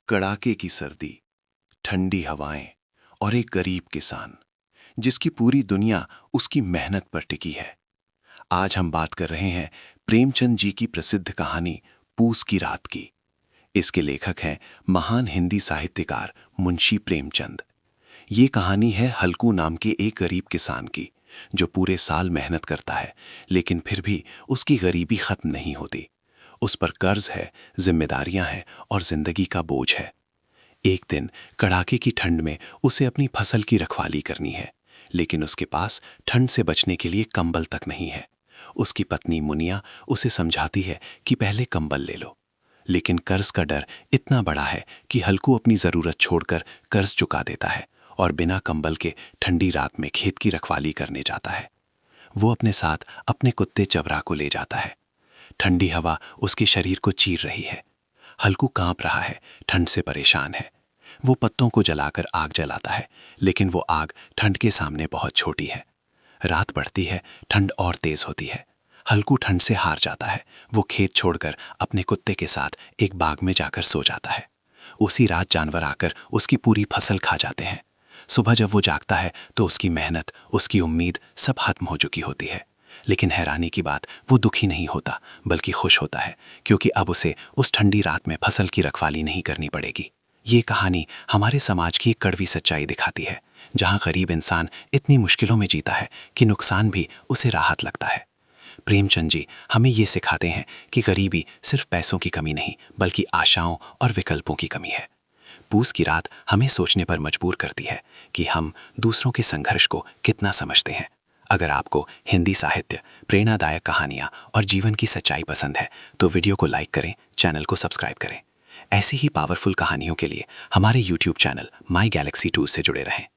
कड़ाके की सर्दी, ठंडी हवाएं और एक गरीब किसान जिसकी पूरी दुनिया उसकी मेहनत पर टिकी है। आज हम बात कर रहे हैं प्रेमचंद जी की प्रसिद्ध कहानी पूस की रात की। इसके लेखक हैं महान हिंदी साहित्यकार मुंशी प्रेमचंद। ये कहानी है हल्कू नाम के एक गरीब किसान की, जो पूरे साल मेहनत करता है लेकिन फिर भी उसकी गरीबी खत्म नहीं होती। उस पर कर्ज है, जिम्मेदारियां हैं और जिंदगी का बोझ है। एक दिन कड़ाके की ठंड में उसे अपनी फसल की रखवाली करनी है, लेकिन उसके पास ठंड से बचने के लिए कंबल तक नहीं है। उसकी पत्नी मुनिया उसे समझाती है कि पहले कंबल ले लो, लेकिन कर्ज का डर इतना बड़ा है कि हल्कू अपनी जरूरत छोड़कर कर्ज चुका देता है और बिना कंबल के ठंडी रात में खेत की रखवाली करने जाता है। वो अपने साथ अपने कुत्ते चबरा को ले जाता है। ठंडी हवा उसके शरीर को चीर रही है। हल्कू कांप रहा है, ठंड से परेशान है। वो पत्तों को जलाकर आग जलाता है, लेकिन वो आग ठंड के सामने बहुत छोटी है। रात बढ़ती है, ठंड और तेज होती है। हल्कू ठंड से हार जाता है। वो खेत छोड़कर अपने कुत्ते के साथ एक बाग में जाकर सो जाता है। उसी रात जानवर आकर उसकी पूरी फसल खा जाते हैं। सुबह जब वो जागता है तो उसकी मेहनत, उसकी उम्मीद सब खत्म हो चुकी होती है। लेकिन हैरानी की बात, वो दुखी नहीं होता बल्कि खुश होता है, क्योंकि अब उसे उस ठंडी रात में फसल की रखवाली नहीं करनी पड़ेगी। ये कहानी हमारे समाज की एक कड़वी सच्चाई दिखाती है, जहाँ गरीब इंसान इतनी मुश्किलों में जीता है कि नुकसान भी उसे राहत लगता है। प्रेमचंद जी हमें ये सिखाते हैं कि गरीबी सिर्फ पैसों की कमी नहीं, बल्कि आशाओं और विकल्पों की कमी है। पूस की रात हमें सोचने पर मजबूर करती है कि हम दूसरों के संघर्ष को कितना समझते हैं। अगर आपको हिंदी साहित्य, प्रेरणादायक कहानियाँ और जीवन की सच्चाई पसंद है तो वीडियो को लाइक करें, चैनल को सब्सक्राइब करें। ऐसी ही पावरफुल कहानियों के लिए हमारे YouTube चैनल माई गैलेक्सी 2 से जुड़े रहें।